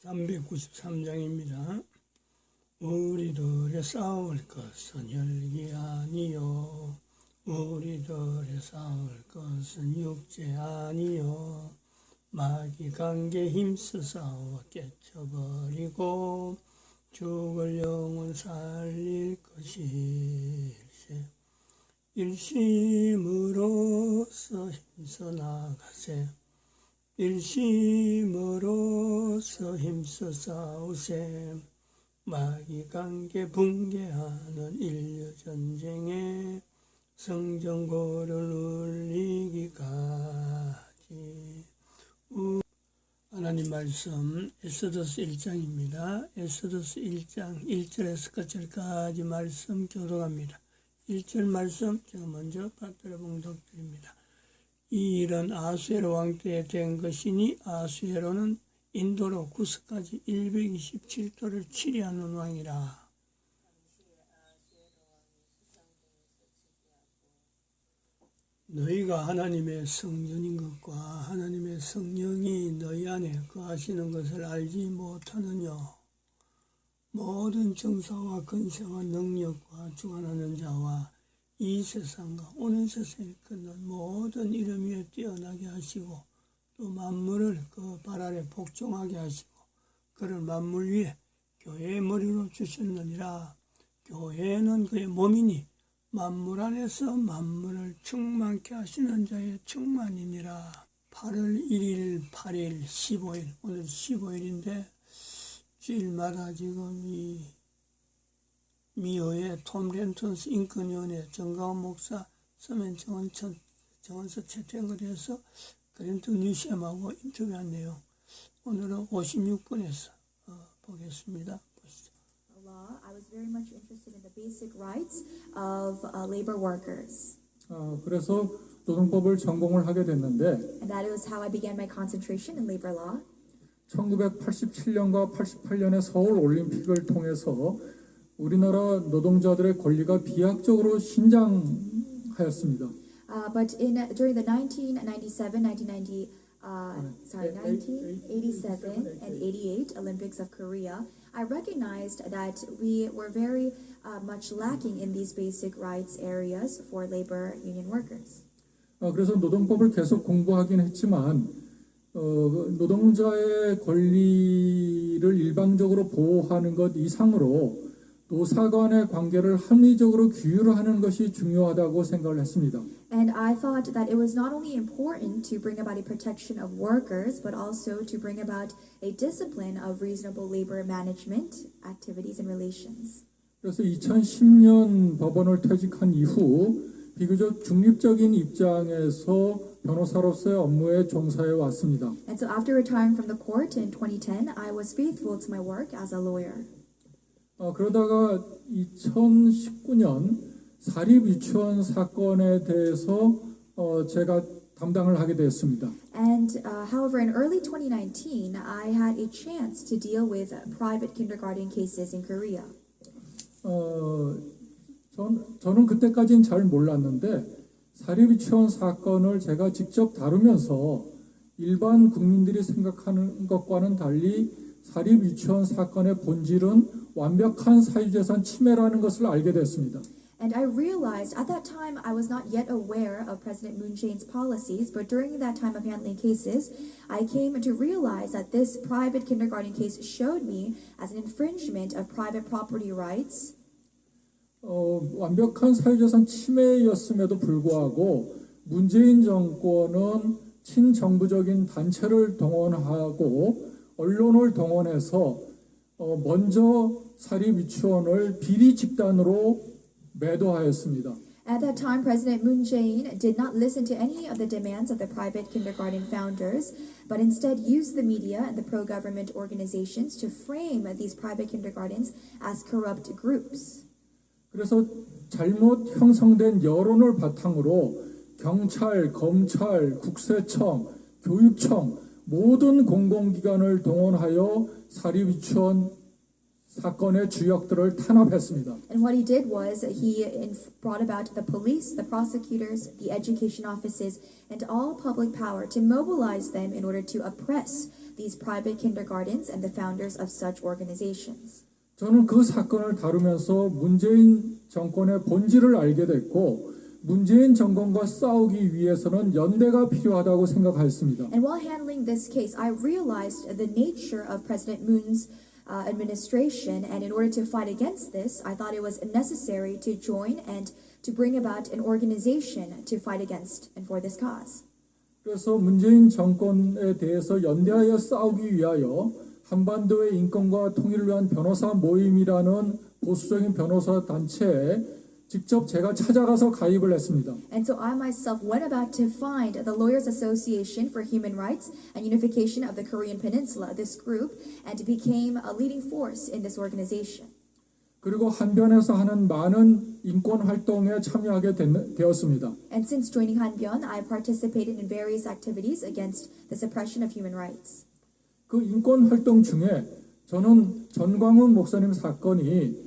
393장입니다. 우리들의 싸울 것은 혈기 아니요 우리들의 싸울 것은 육체 아니요 마귀 관계 힘써 싸워 깨쳐버리고 죽을 영혼 살릴 것일세. 일심으로써 힘써 나가세. 일심으로써 힘써 싸우세. 마귀 관계 붕괴하는 인류 전쟁에 성전고를 울리기까지. 하나님 말씀 에스더서 1장입니다. 에스더서 1장 1절에서 끝절까지 말씀 교독합니다. 1절 말씀 제가 먼저 받들어 봉독드립니다. 이 일은 아수에로 왕 때에 된 것이니 아수에로는 인도로 구스까지 127도를 치리하는 왕이라. 너희가 하나님의 성전인 것과 하나님의 성령이 너희 안에 거하시는 것을 알지 못하느냐. 모든 정사와 근세와 능력과 주관하는 자와 이 세상과 오는 세상에 있는 모든 이름 위에 뛰어나게 하시고 또 만물을 그 발 아래 복종하게 하시고 그를 만물 위에 교회의 머리로 주셨느니라. 교회는 그의 몸이니 만물 안에서 만물을 충만케 하시는 자의 충만이니라. 8월 1일, 8일, 15일 오늘 15일인데 주일마다 지금 이 미호의 톰 렌턴스 인권위원회 정가원 목사 서면 정원서 채택을 해서 그랜턴 뉴시엄하고 인터뷰한 내용 오늘은 56분에서 보겠습니다. 보시죠. I was very much interested in the basic rights of labor workers. 그래서 노동법을 전공을 하게 됐는데 And that was how I began my concentration in labor law. 1987년과 88년의 서울 올림픽을 통해서 우리나라 노동자들의 권리가 비약적으로 신장하였습니다. But during the 1987 and 88 Olympics of Korea, I recognized that we were very much lacking in these basic rights areas for labor union workers. 그래서 노동법을 계속 공부하긴 했지만 노동자의 권리를 일방적으로 보호하는 것 이상으로 노사 간의 관계를 합리적으로 규율하는 것이 중요하다고 생각을 했습니다. And I thought that it was not only important to bring about a protection of workers, but also to bring about a discipline of reasonable labor management activities and relations. 그래서 2010년 법원을 퇴직한 이후 비교적 중립적인 입장에서 변호사로서의 업무에 종사해 왔습니다. And so after retiring from the court in 2010, I was faithful to my work as a lawyer. 그러다가 2019년 사립 유치원 사건에 대해서 제가 담당을 하게 되었습니다. And however, in early 2019, I had a chance to deal with private kindergarten cases in Korea. 저는 그때까지는 잘 몰랐는데 사립 유치원 사건을 제가 직접 다루면서 일반 국민들이 생각하는 것과는 달리 사립 유치원 사건의 본질은 완벽한 사유재산 침해라는 것을 알게 됐습니다. And I realized at that time I was not yet aware of President Moon Jae-in's policies, but during that time of handling cases, I came to realize that this private kindergarten case showed me as an infringement of private property rights. 완벽한 사유재산 침해였음에도 불구하고 문재인 정권은 친정부적인 단체를 동원하고 언론을 동원해서 먼저 사립 유치원을 비리 집단으로 매도하였습니다. At that time, President Moon Jae-in did not listen to any of the demands of the private kindergarten founders, but instead used the media and the pro-government organizations to frame these private kindergartens as corrupt groups. 그래서 잘못 형성된 여론을 바탕으로 경찰, 검찰, 국세청, 교육청 모든 공공기관을 동원하여 사립 유치원 사건의 주역들을 탄압했습니다. And what he did was he brought about the police, the prosecutors, the education offices, and all public power to mobilize them in order to oppress these private kindergartens and the founders of such organizations. 저는 그 사건을 다루면서 문재인 정권의 본질을 알게 됐고 문재인 정권과 싸우기 위해서는 연대가 필요하다고 생각하였습니다. And while handling this case, I realized the nature of President Moon's administration, and in order to fight against this, I thought it was necessary to join and to bring about an organization to fight against and for this cause. 그래서 문재인 정권에 대해서 연대하여 싸우기 위하여 한반도의 인권과 통일을 위한 변호사 모임이라는 보수적인 변호사 단체에 직접 제가 찾아가서 가입을 했습니다. And so I myself went about to find the Lawyers Association for Human Rights and Unification of the Korean Peninsula, this group, and became a leading force in this organization. 그리고 한변에서 하는 많은 인권 활동에 참여하게 되었습니다. And since joining Hanbyeon, I participated in various activities against the suppression of human rights. 그 인권 활동 중에 저는 전광훈 목사님 사건이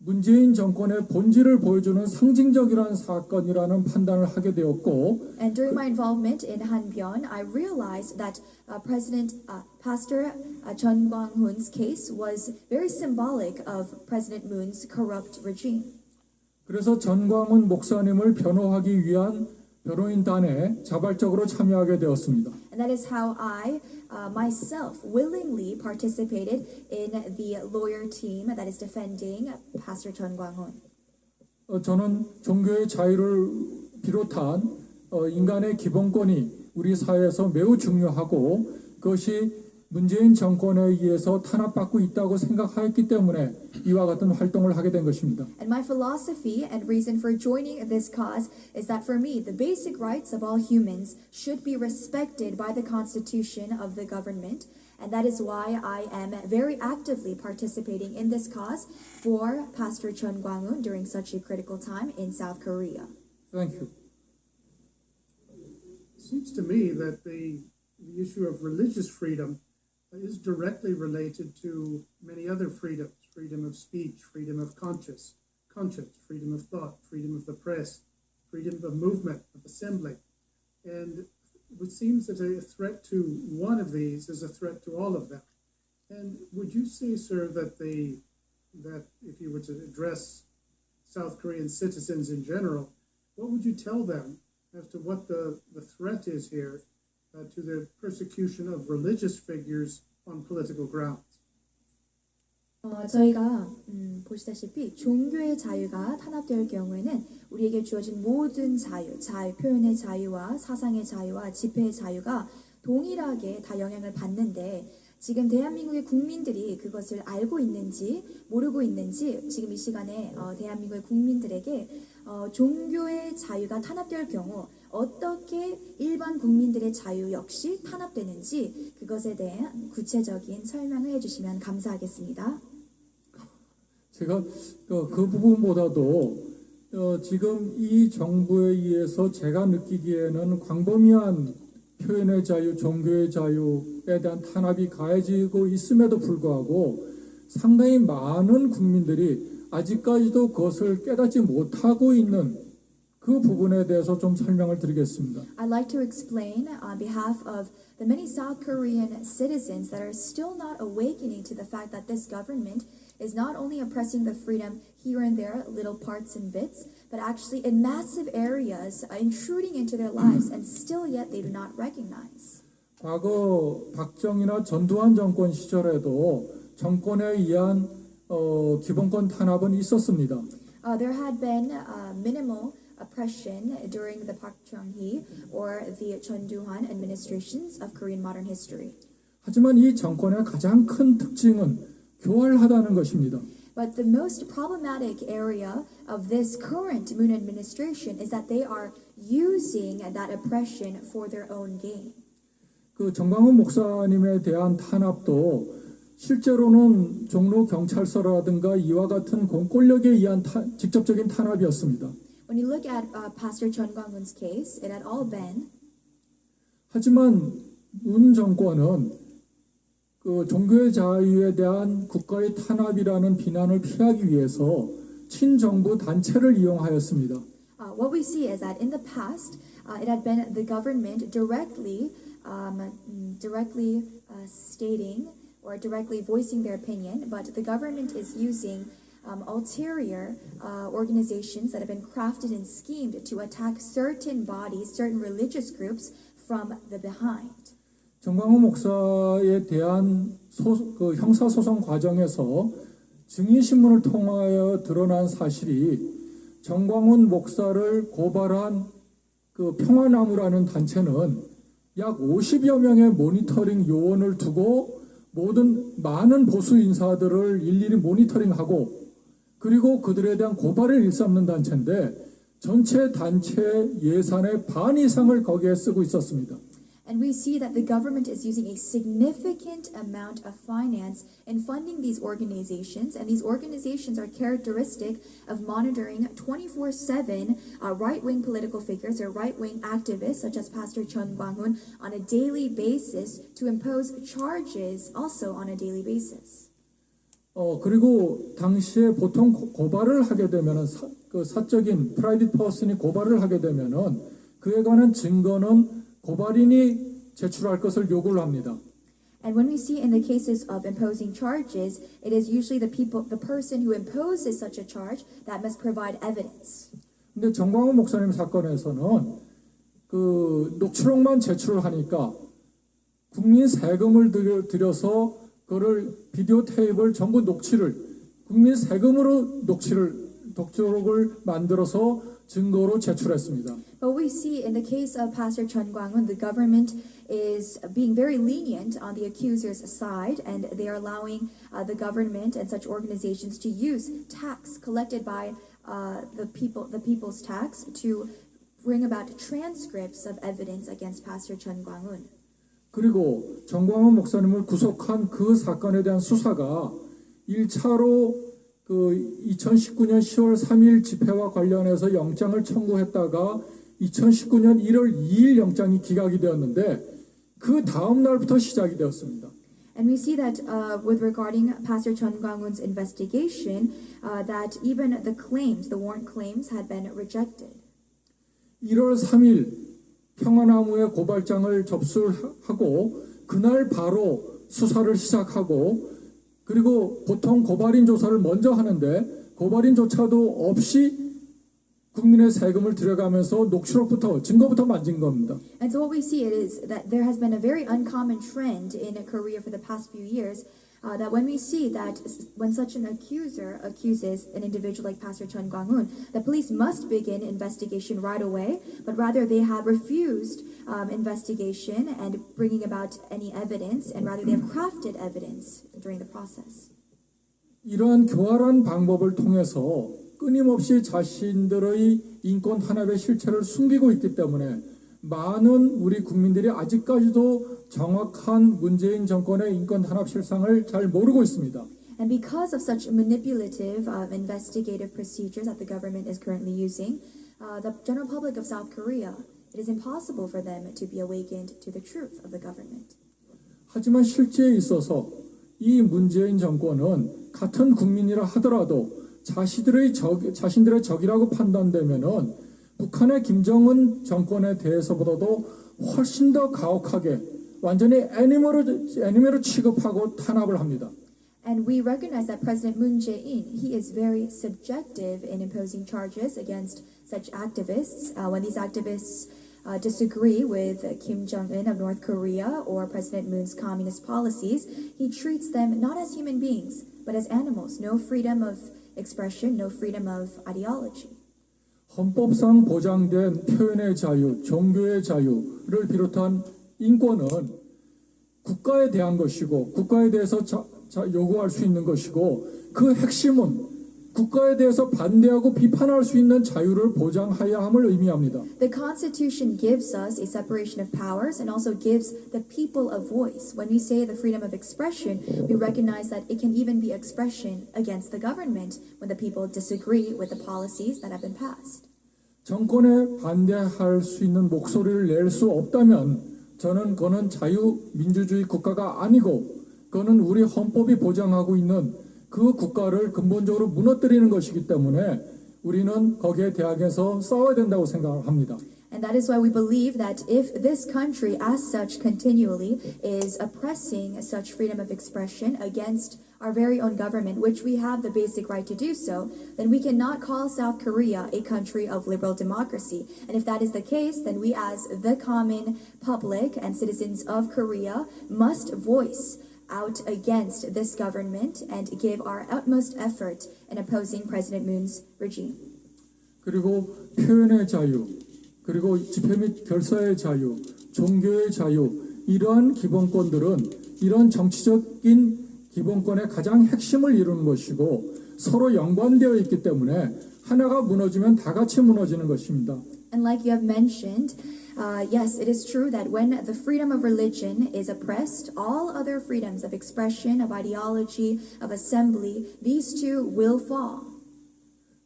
문재인 정권의 본질을 보여주는 상징적이라는 사건이라는 판단을 하게 되었고, And during my involvement in Hanbyeon, I realized that Pastor Chun Kwang-hoon's case was very symbolic of President Moon's corrupt regime. 그래서 전광훈 목사님을 변호하기 위한 변호인단에 자발적으로 참여하게 되었습니다. And that is how I myself willingly participated in the lawyer team that is defending Pastor Chun Kwang-hoon. 저는 종교의 자유를 비롯한 인간의 기본권이 우리 사회에서 매우 중요하고 그것이 문재인 정권에 의해서 탄압받고 있다고 생각하였기 때문에 이와 같은 활동을 하게 된 것입니다. And my philosophy and reason for joining this cause is that for me, the basic rights of all humans should be respected by the Constitution of the government. And that is why I am very actively participating in this cause for Pastor Chun Kwang-hoon during such a critical time in South Korea. Thank you. It seems to me that the issue of religious freedom is directly related to many other freedoms: freedom of speech, freedom of conscience, freedom of thought, freedom of the press, freedom of movement, of assembly. And it seems that a threat to one of these is a threat to all of them. And would you say, sir, that if you were to address South Korean citizens in general, what would you tell them as to what the threat is here to the persecution of religious figures on political grounds? 저희가 보시다시피 종교의 자유가 탄압될 경우에는 우리에게 주어진 모든 자유, 표현의 자유와 사상의 자유와 집회의 자유가 동일하게 다 영향을 받는데 지금 대한민국의 국민들이 그것을 알고 있는지 모르고 있는지 지금 이 시간에 대한민국의 국민들에게 종교의 자유가 탄압될 경우 어떻게 일반 국민들의 자유 역시 탄압되는지 그것에 대한 구체적인 설명을 해주시면 감사하겠습니다. 제가 그 부분보다도 지금 이 정부에 의해서 제가 느끼기에는 광범위한 표현의 자유, 종교의 자유에 대한 탄압이 가해지고 있음에도 불구하고 상당히 많은 국민들이 아직까지도 그것을 깨닫지 못하고 있는 그 부분에 대해서 좀 설명을 드리겠습니다. I'd like to explain on behalf of the many South Korean citizens that are still not awakening to the fact that this government is not only oppressing the freedom here and there, little parts and bits, but actually in massive areas, intruding into their lives, and still yet they do not recognize. 과거 박정희나 전두환 정권 시절에도 정권에 의한 기본권 탄압은 있었습니다. There had been minimal oppression during the Park Chung-hee or the Chun Doo-hwan administrations of Korean modern history. 하지만 이 정권의 가장 큰 특징은 교활하다는 것입니다. But the most problematic area of this current Moon administration is that they are using that oppression for their own gain. 그 정광훈 목사님에 대한 탄압도 실제로는 종로 경찰서라든가 이와 같은 공권력에 의한 직접적인 탄압이었습니다. When you look at Pastor Chun Kwang-hoon's case, it had all been. 하지만 문 정권은 그 종교의 자유에 대한 국가의 탄압이라는 비난을 피하기 위해서 친정부 단체를 이용하였습니다. What we see is that in the past, it had been the government directly directly stating or directly voicing their opinion, but the government is using ulterior organizations that have been crafted and schemed to attack certain bodies, certain religious groups from the behind. 정광훈 목사에 대한 형사소송 과정에서 증인신문을 통하여 드러난 사실이 정광훈 목사를 고발한 그 평화나무라는 단체는 약 50여 명의 모니터링 요원을 두고 많은 보수 인사들을 일일이 모니터링하고 그리고 그들에 대한 고발을 일삼는 단체인데 전체 단체 예산의 반 이상을 거기에 쓰고 있었습니다. And we see that the government is using a significant amount of finance in funding these organizations, and these organizations are characteristic of monitoring 24/7 right-wing political figures or right-wing activists such as Pastor Chun Kwang-hoon on a daily basis to impose charges also on a daily basis. 그리고 당시에 보통 고발을 하게 되면은 사적인 프라이빗 퍼슨이 고발을 하게 되면은 그에 관한 증거는 고발인이 제출할 것을 요구를 합니다. And when we see in the cases of imposing charges, it is usually the person who imposes such a charge that must provide evidence. 근데 정광훈 목사님 사건에서는 그 녹취록만 제출을 하니까 국민 세금을 들여서 그를 비디오 테이프를 전부 국민 세금으로 녹취록을 만들어서 증거로 제출했습니다. But we see in the case of Pastor Chun Kwang-hoon, the government is being very lenient on the accuser's side, and they are allowing the government and such organizations to use tax collected by the people's tax to bring about transcripts of evidence against Pastor Chun Kwang-hoon. 그리고 정광훈 목사님을 구속한 그 사건에 대한 수사가 1차로 그 2019년 10월 3일 집회와 관련해서 영장을 청구했다가 2019년 1월 2일 영장이 기각이 되었는데 그 다음 날부터 시작이 되었습니다. And we see that with regarding Pastor Chun Kwang-hoon's investigation, that even the warrant claims had been rejected. 1월 3일 평화나무에 고발장을 접수하고 그날 바로 수사를 시작하고 그리고 보통 고발인 조사를 먼저 하는데 고발인조차도 없이 국민의 세금을 들여가면서 녹취록부터 증거부터 만진 겁니다. And so what we see is that there has been a very uncommon trend in Korea for the past few years. That when we see that when such an accuser accuses an individual like Pastor Chun Kwang-hoon, the police must begin investigation right away, but rather they have refused investigation and bringing about any evidence, and rather they have crafted evidence during the process. 이러한 교활한 방법을 통해서 끊임없이 자신들의 인권 탄압의 실체를 숨기고 있기 때문에 많은 우리 국민들이 아직까지도 정확한 문재인 정권의 인권 탄압 실상을 잘 모르고 있습니다. And because of such manipulative investigative procedures that the government is currently using, the general public of South Korea, it is impossible for them to be awakened to the truth of the government. 하지만 실제에 있어서 이 문재인 정권은 같은 국민이라 하더라도 자신들의 적이라고 판단되면은 북한의 김정은 정권에 대해서보다도 훨씬 더 가혹하게 완전히 애니메로 취급하고 탄압을 합니다. And we recognize that President Moon Jae-in, he is very subjective in imposing charges against such activists. When these activists disagree with Kim Jong-un of North Korea or President Moon's communist policies, he treats them not as human beings, but as animals. No freedom of expression, no freedom of ideology. 헌법상 보장된 표현의 자유, 종교의 자유를 비롯한 인권은 국가에 대한 것이고 국가에 대해서 요구할 수 있는 것이고 그 핵심은 국가에 대해서 반대하고 비판할 수 있는 자유를 보장해야 함을 의미합니다. The Constitution gives us a separation of powers and also gives the people a voice. When we say the freedom of expression, we recognize that it can even be expression against the government when the people disagree with the policies that have been passed. 정권에 반대할 수 있는 목소리를 낼 수 없다면 저는 그는 자유민주주의 국가가 아니고 그는 우리 헌법이 보장하고 있는 그 국가를 근본적으로 무너뜨리는 것이기 때문에 우리는 거기에 대항해서 싸워야 된다고 생각을 합니다. And that is why we believe that if this country, as such, continually is oppressing such freedom of expression against our very own government, which we have the basic right to do so, then we cannot call South Korea a country of liberal democracy. And if that is the case, then we as the common public and citizens of Korea must voice out against this government and give our utmost effort in opposing President Moon's regime. 그리고 표현의 자유, 그리고 집회 및 결사의 자유, 종교의 자유, 이러한 기본권들은 이런 정치적인 기본권의 가장 핵심을 이루는 것이고 서로 연관되어 있기 때문에 하나가 무너지면 다 같이 무너지는 것입니다. And like you have mentioned, yes, it is true that when the freedom of religion is oppressed, all other freedoms of expression, of ideology, of assembly, these two will fall.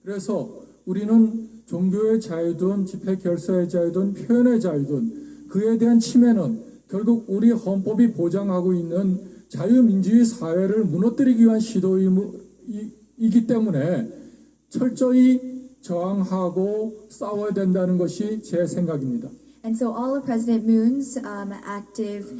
그래서 우리는 종교의 자유든 집회 결사의 자유든 표현의 자유든 그에 대한 침해는 결국 우리 헌법이 보장하고 있는 자유민주주의 사회를 무너뜨리기 위한 시도이기 때문에 철저히 저항하고 싸워야 된다는 것이 제 생각입니다. And so all of President Moon's active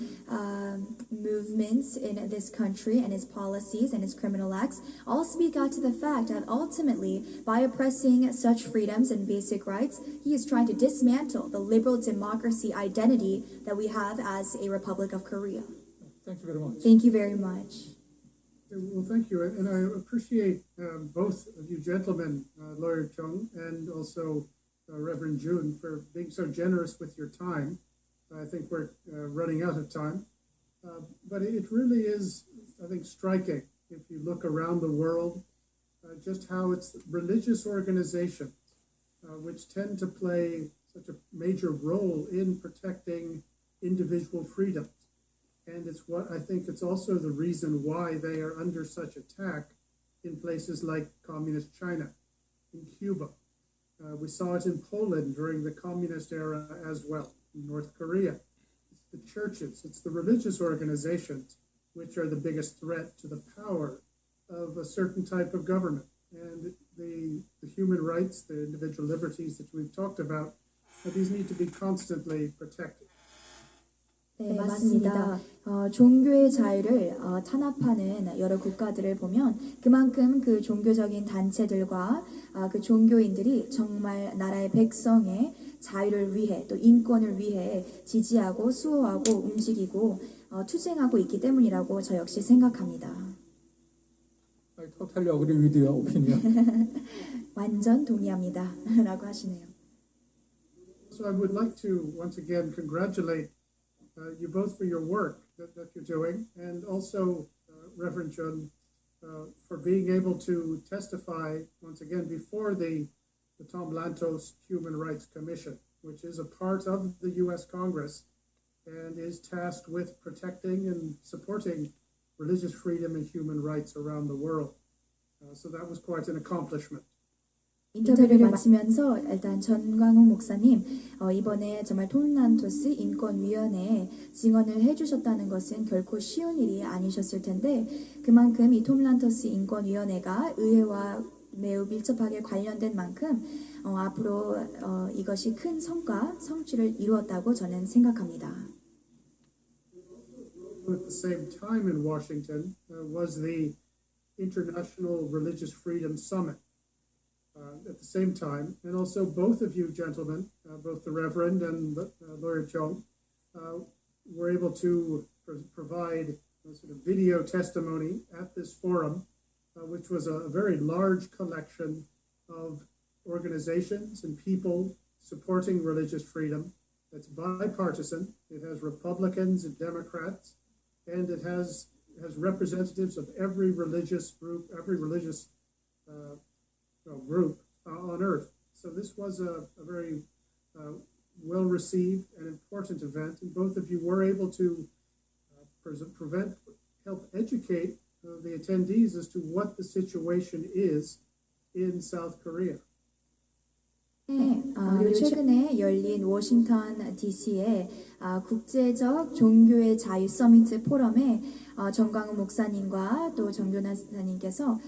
movements in this country and his policies and his criminal acts all speak out to the fact that ultimately, by oppressing such freedoms and basic rights, he is trying to dismantle the liberal democracy identity that we have as a Republic of Korea. Thank you very much. Thank you very much. Well, thank you, and I appreciate both of you gentlemen, Lawyer Chung and also Reverend June, for being so generous with your time. I think we're running out of time, but it really is, I think, striking if you look around the world, just how it's religious organizations which tend to play such a major role in protecting individual freedoms. And it's what I think it's also the reason why they are under such attack in places like communist China, in Cuba. We saw it in Poland during the communist era as well, in North Korea. It's the churches, it's the religious organizations which are the biggest threat to the power of a certain type of government. And the human rights, the individual liberties that we've talked about, these need to be constantly protected. 네, 맞습니다. 종교의 자유를 탄압하는 여러 국가들을 보면 그만큼 그 종교적인 단체들과 그 종교인들이 정말 나라의 백성의 자유를 위해 또 인권을 위해 지지하고 수호하고 움직이고 투쟁하고 있기 때문이라고 저 역시 생각합니다. I totally agree with your opinion. 완전 동의합니다. 라고 하시네요. So I would like to once again congratulate you both for your work that you're doing, and also Reverend Jun for being able to testify once again before the Tom Lantos Human Rights Commission, which is a part of the U.S. Congress and is tasked with protecting and supporting religious freedom and human rights around the world. So that was quite an accomplishment. 인터뷰를 마치면서 일단 전광훈 목사님 이번에 정말 톰란토스 인권위원회에 증언을 해주셨다는 것은 결코 쉬운 일이 아니셨을 텐데 그만큼 이 톰란토스 인권위원회가 의회와 매우 밀접하게 관련된 만큼 앞으로 이것이 큰 성과, 성취를 이루었다고 저는 생각합니다. At the same time in Washington was the International Religious Freedom Summit. At the same time, and also both of you gentlemen, both the Reverend and Lawyer Chung, were able to provide a sort of video testimony at this forum, which was a very large collection of organizations and people supporting religious freedom. It's bipartisan. It has Republicans and Democrats, and it has representatives of every religious group, every religious group on earth. So this was a very well-received and important event, and both of you were able to help educate the attendees as to what the situation is in South Korea. 네, 그리고 최근에 열린 워싱턴 DC의 국제적 종교의 자유 서미트 포럼에 정광훈 목사님과 또 정 변호사님께서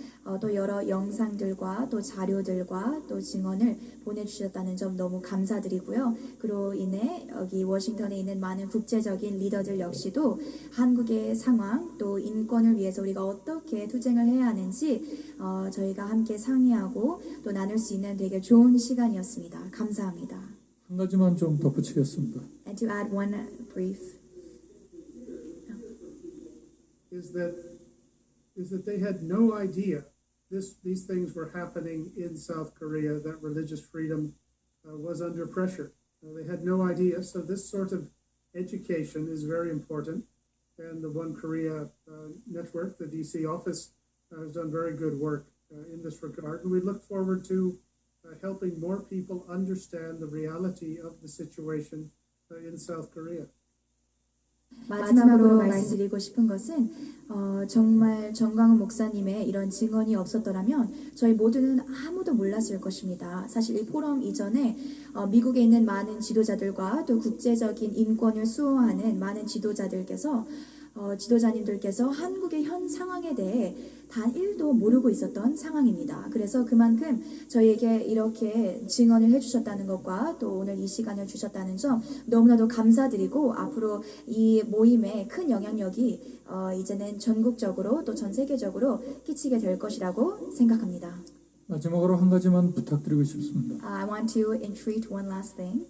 또 여러 영상들과 또 자료들과 또 증언을 보내주셨다는 점 너무 감사드리고요. 그로 인해 여기 워싱턴에 있는 많은 국제적인 리더들 역시도 한국의 상황 또 인권을 위해서 우리가 어떻게 투쟁을 해야 하는지 저희가 함께 상의하고 또 나눌 수 있는 되게 좋은 시간이었습니다. 감사합니다. 한 가지만 좀 덧붙이겠습니다. And to add one brief is that they had no idea these things were happening in South Korea, that religious freedom was under pressure. They had no idea. So this sort of education is very important. And the One Korea network, the DC office, has done very good work in this regard. And we look forward to helping more people understand the reality of the situation in South Korea. 마지막으로 말씀드리고 싶은 것은 정말 정광훈 목사님의 이런 증언이 없었더라면 저희 모두는 아무도 몰랐을 것입니다. 사실 이 포럼 이전에 미국에 있는 많은 지도자들과 또 국제적인 인권을 수호하는 많은 지도자님들께서 한국의 현 상황에 대해 단 1도 모르고 있었던 상황입니다. 그래서 그만큼 저희에게 이렇게 증언을 해주셨다는 것과 또 오늘 이 시간을 주셨다는 점 너무나도 감사드리고 앞으로 이 모임에 큰 영향력이 이제는 전국적으로 또 전 세계적으로 끼치게 될 것이라고 생각합니다. 마지막으로 한 가지만 부탁드리고 싶습니다. I want to entreat one last thing.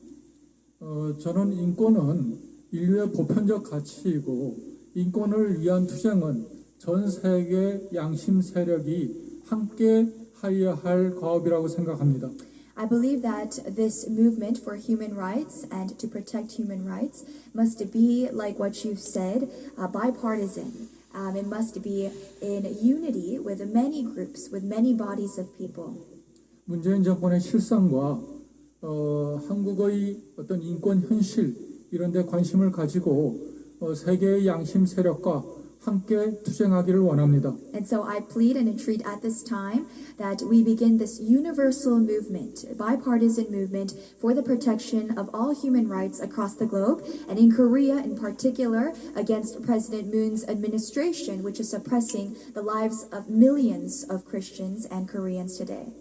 저는 인권은 인류의 보편적 가치이고 인권을 위한 투쟁은 전 세계 양심 세력이 함께 하여야 할 과업이라고 생각합니다. I believe that this movement for human rights and to protect human rights must be, like what you've said, bipartisan. It must be in unity with many groups, with many bodies of people. 문재인 정권의 실상과 한국의 어떤 인권 현실 이런 데 관심을 가지고 세계의 양심 세력과 함께 투쟁하기를 원합니다. And so I plead and entreat at this time that we begin this universal movement, bipartisan movement for the protection of all human rights across the globe, and in Korea in particular against President Moon's administration, which is suppressing the lives of millions of Christians and Koreans today.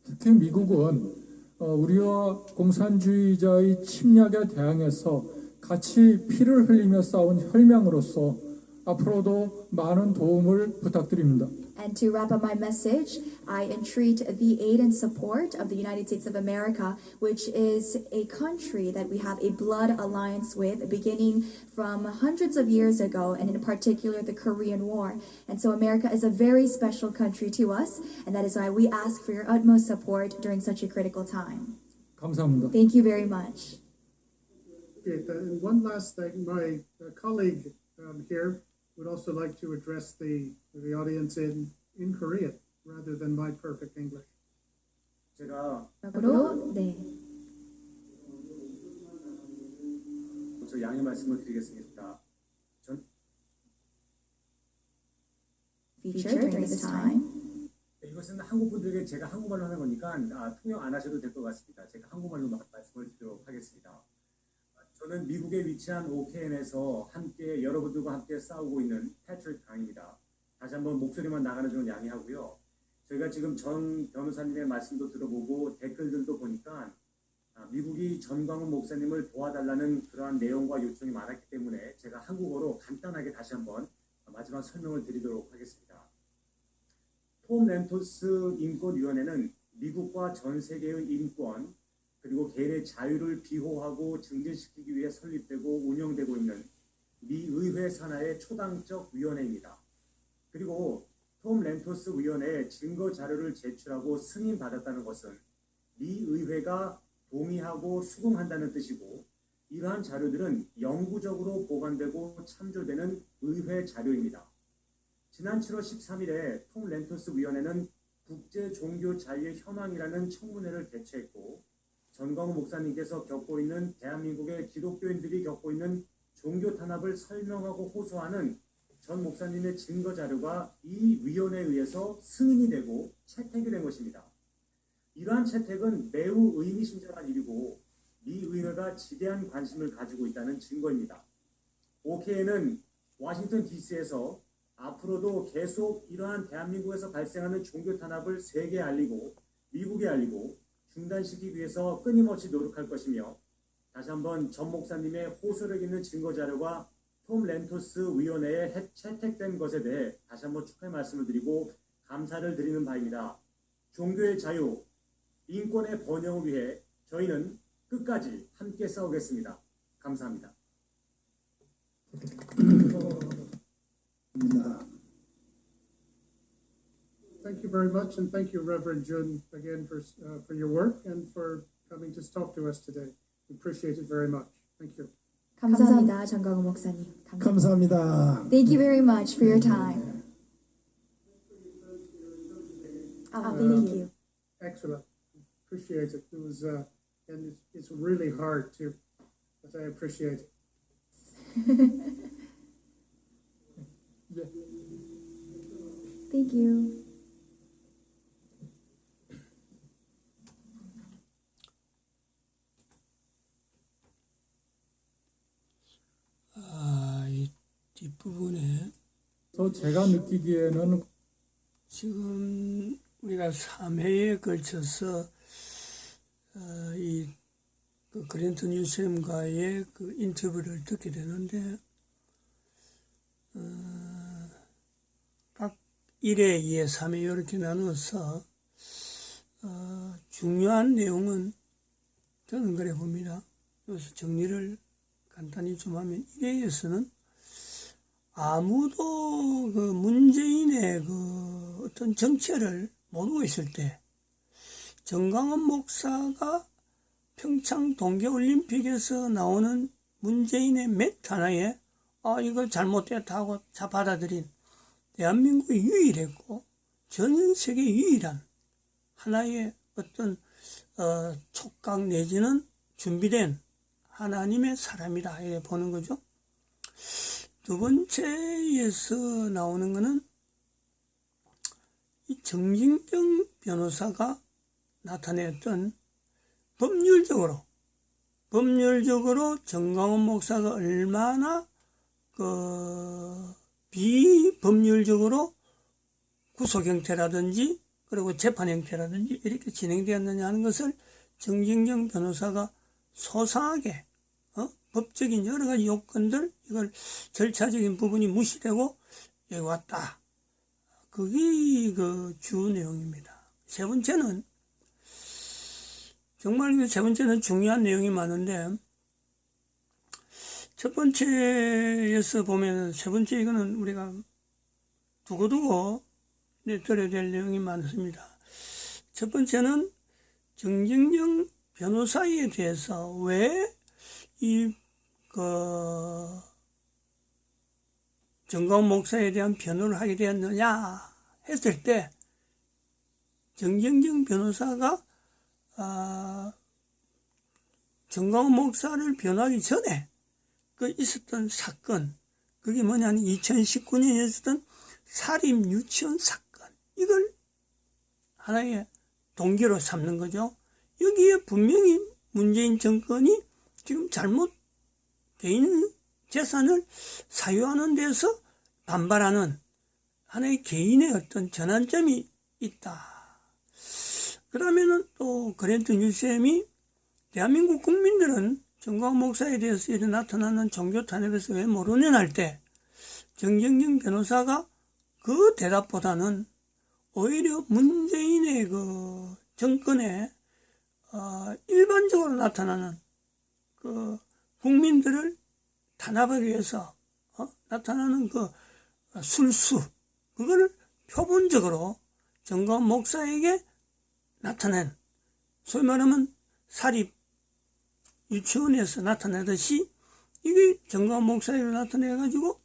특히 미국은 우리와 공산주의자의 침략에 대항해서 같이 피를 흘리며 싸운 혈맹으로서 앞으로도 많은 도움을 부탁드립니다. And to wrap up my message, I entreat the aid and support of the United States of America, which is a country that we have a blood alliance with, beginning from hundreds of years ago, and in particular the Korean War. And so America is a very special country to us, and that is why we ask for your utmost support during such a critical time. 감사합니다. Thank you very much. Okay, and one last thing, my colleague here would also like to address the audience in Korean rather than my perfect English. 제가 네. 먼저 양해 말씀을 드리겠습니다. Feature during this time. 이것은 한국 분들에게 제가 한국말로 하는 거니까 통역 안 하셔도 될 것 같습니다. 제가 한국말로 말씀을 드리도록 하겠습니다. 저는 미국에 위치한 OKN에서 함께 여러분들과 함께 싸우고 있는 패트릭 강입니다. 다시 한번 목소리만 나가는 점 양해하고요. 저희가 지금 전 변호사님의 말씀도 들어보고 댓글들도 보니까 미국이 전광훈 목사님을 도와달라는 그러한 내용과 요청이 많았기 때문에 제가 한국어로 간단하게 다시 한번 마지막 설명을 드리도록 하겠습니다. 톰 렌토스 인권위원회는 미국과 전 세계의 인권 그리고 개인의 자유를 비호하고 증진시키기 위해 설립되고 운영되고 있는 미 의회 산하의 초당적 위원회입니다. 그리고 톰 렌토스 위원회에 증거 자료를 제출하고 승인받았다는 것은 미 의회가 동의하고 수긍한다는 뜻이고 이러한 자료들은 영구적으로 보관되고 참조되는 의회 자료입니다. 지난 7월 13일에 톰 렌토스 위원회는 국제 종교 자유의 현황이라는 청문회를 개최했고 전광훈 목사님께서 겪고 있는 대한민국의 기독교인들이 겪고 있는 종교 탄압을 설명하고 호소하는 전 목사님의 증거 자료가 이 위원회에 의해서 승인이 되고 채택이 된 것입니다. 이러한 채택은 매우 의미심장한 일이고 미 의회가 지대한 관심을 가지고 있다는 증거입니다. OKN은 워싱턴 DC에서 앞으로도 계속 이러한 대한민국에서 발생하는 종교 탄압을 세계에 알리고 미국에 알리고 중단시키기 위해서 끊임없이 노력할 것이며 다시 한번 전 목사님의 호소력 있는 증거 자료가 톰 렌토스 위원회에 채택된 것에 대해 다시 한번 축하의 말씀을 드리고 감사를 드리는 바입니다. 종교의 자유, 인권의 번영을 위해 저희는 끝까지 함께 싸우겠습니다. 감사합니다. Thank you very much, and thank you, Reverend Jun, again for your work and for coming to talk to us today. We appreciate it very much. Thank you. 감사합니다, 정광훈 목사님. 감사합니다. Thank you very much for your time. Thank you. Excellent. Appreciate it. It was, and it's really hard too, but I appreciate it. 예. Thank you. 이 뒷부분에 제가 느끼기에는 지금 우리가 3회에 걸쳐서 그 그랜턴 유쌤과의 그 인터뷰를 듣게 되는데 각 1회, 2회, 3회 이렇게 나눠서 중요한 내용은 저는 그래 봅니다. 여기서 정리를 간단히 좀 하면 1회에서는 아무도 그 문재인의 그 어떤 정체를 모르고 있을 때 정광훈 목사가 평창 동계올림픽에서 나오는 문재인의 몇 하나에 이걸 잘못됐다 하고 받아들인 대한민국이 유일했고 전 세계 유일한 하나의 어떤 촉각 내지는 준비된 하나님의 사람이다 이렇게 보는 거죠. 두 번째에서 나오는 것은 이 정진경 변호사가 나타냈던 법률적으로 정광훈 목사가 얼마나 비법률적으로 구속 형태라든지 그리고 재판 형태라든지 이렇게 진행되었느냐 하는 것을 정진경 변호사가 소상하게 법적인 여러 가지 요건들 이걸 절차적인 부분이 무시되고 여기 왔다. 그게 그 주 내용입니다. 세 번째는 정말 그 세 번째는 중요한 내용이 많은데 첫 번째에서 보면 세 번째 이거는 우리가 두고두고 들어야 될 내용이 많습니다. 첫 번째는 정진경 변호사에 대해서 왜 정광훈 목사에 대한 변호를 하게 되었느냐 했을 때 정진경 변호사가 정광훈 목사를 변호하기 전에 그 있었던 사건 그게 뭐냐면 2019년에 있었던 사립 유치원 사건 이걸 하나의 동기로 삼는 거죠. 여기에 분명히 문재인 정권이 지금 잘못 개인 재산을 사유하는 데서 반발하는 하나의 개인의 어떤 전환점이 있다. 그러면은 또 그랜턴 유쌤이 대한민국 국민들은 정광훈 목사에 대해서 이렇게 나타나는 종교 탄압에서 왜 모르냐 할 때 정진경 변호사가 그 대답보다는 오히려 문재인의 그 정권에 일반적으로 나타나는 그 국민들을 탄압하기 위해서 나타나는 그 술수 그거를 표본적으로 정광훈 목사에게 나타낸 소위 말하면 사립 유치원에서 나타내듯이 이게 정광훈 목사에게 나타내가지고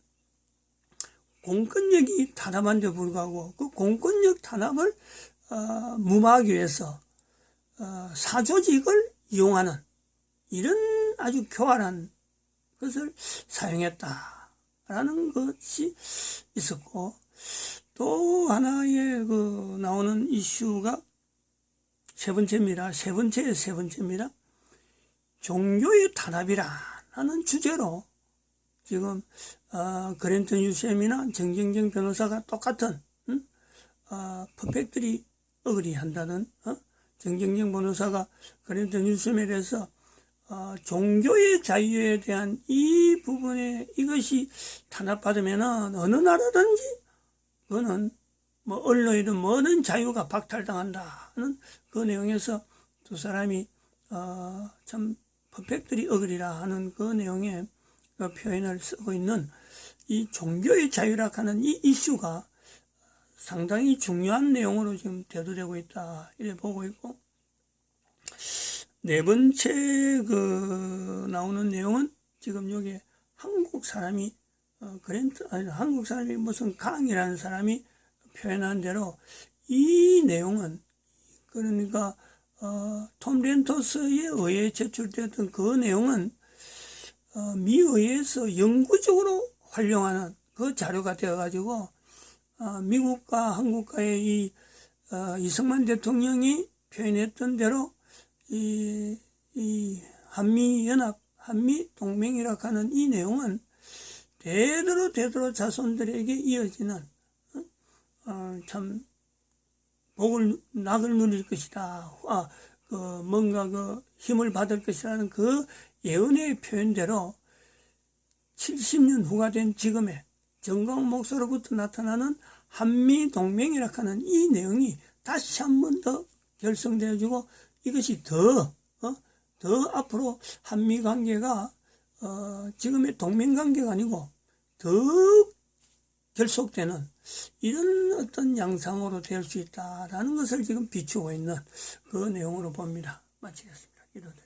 공권력이 탄압한 데 불구하고 그 공권력 탄압을 무마하기 위해서 사조직을 이용하는 이런 아주 교활한 것을 사용했다라는 것이 있었고 또 하나의 그 나오는 이슈가 세 번째입니다. 종교의 탄압이라는 주제로 지금 그랜턴 유쌤이나 정경정 변호사가 똑같은 퍼펙트리 어그리 한다는 정경정 변호사가 그랜턴 유쌤에 대해서 종교의 자유에 대한 이 부분에 이것이 탄압받으면 어느 나라든지 그거는 뭐 언론이든 뭐든 자유가 박탈당한다 하는 그 내용에서 두 사람이 참 퍼펙트리 어그리라 하는 그 내용의 그 표현을 쓰고 있는 이 종교의 자유라 하는 이 이슈가 상당히 중요한 내용으로 지금 대두되고 있다 이래 보고 있고, 네 번째 나오는 내용은 지금 여기 한국 사람이 한국 사람이 무슨 강이라는 사람이 표현한 대로 이 내용은 그러니까 톰 렌토스에 의해 제출되었던 그 내용은 미 의회에서 영구적으로 활용하는 그 자료가 되어가지고 미국과 한국과의 이 이승만 대통령이 표현했던 대로 이 한미연합, 한미동맹이라 하는 이 내용은 대대로 자손들에게 이어지는 참 낙을 누릴 것이다. 뭔가 그 힘을 받을 것이라는 그 예언의 표현대로 70년 후가 된 지금의 정광 목사로부터 나타나는 한미동맹이라 하는 이 내용이 다시 한 번 더 결성되어지고 이것이 더 앞으로 한미관계가 지금의 동맹관계가 아니고 더 결속되는 이런 어떤 양상으로 될 수 있다라는 것을 지금 비추고 있는 그 내용으로 봅니다. 마치겠습니다. 기도드립니다.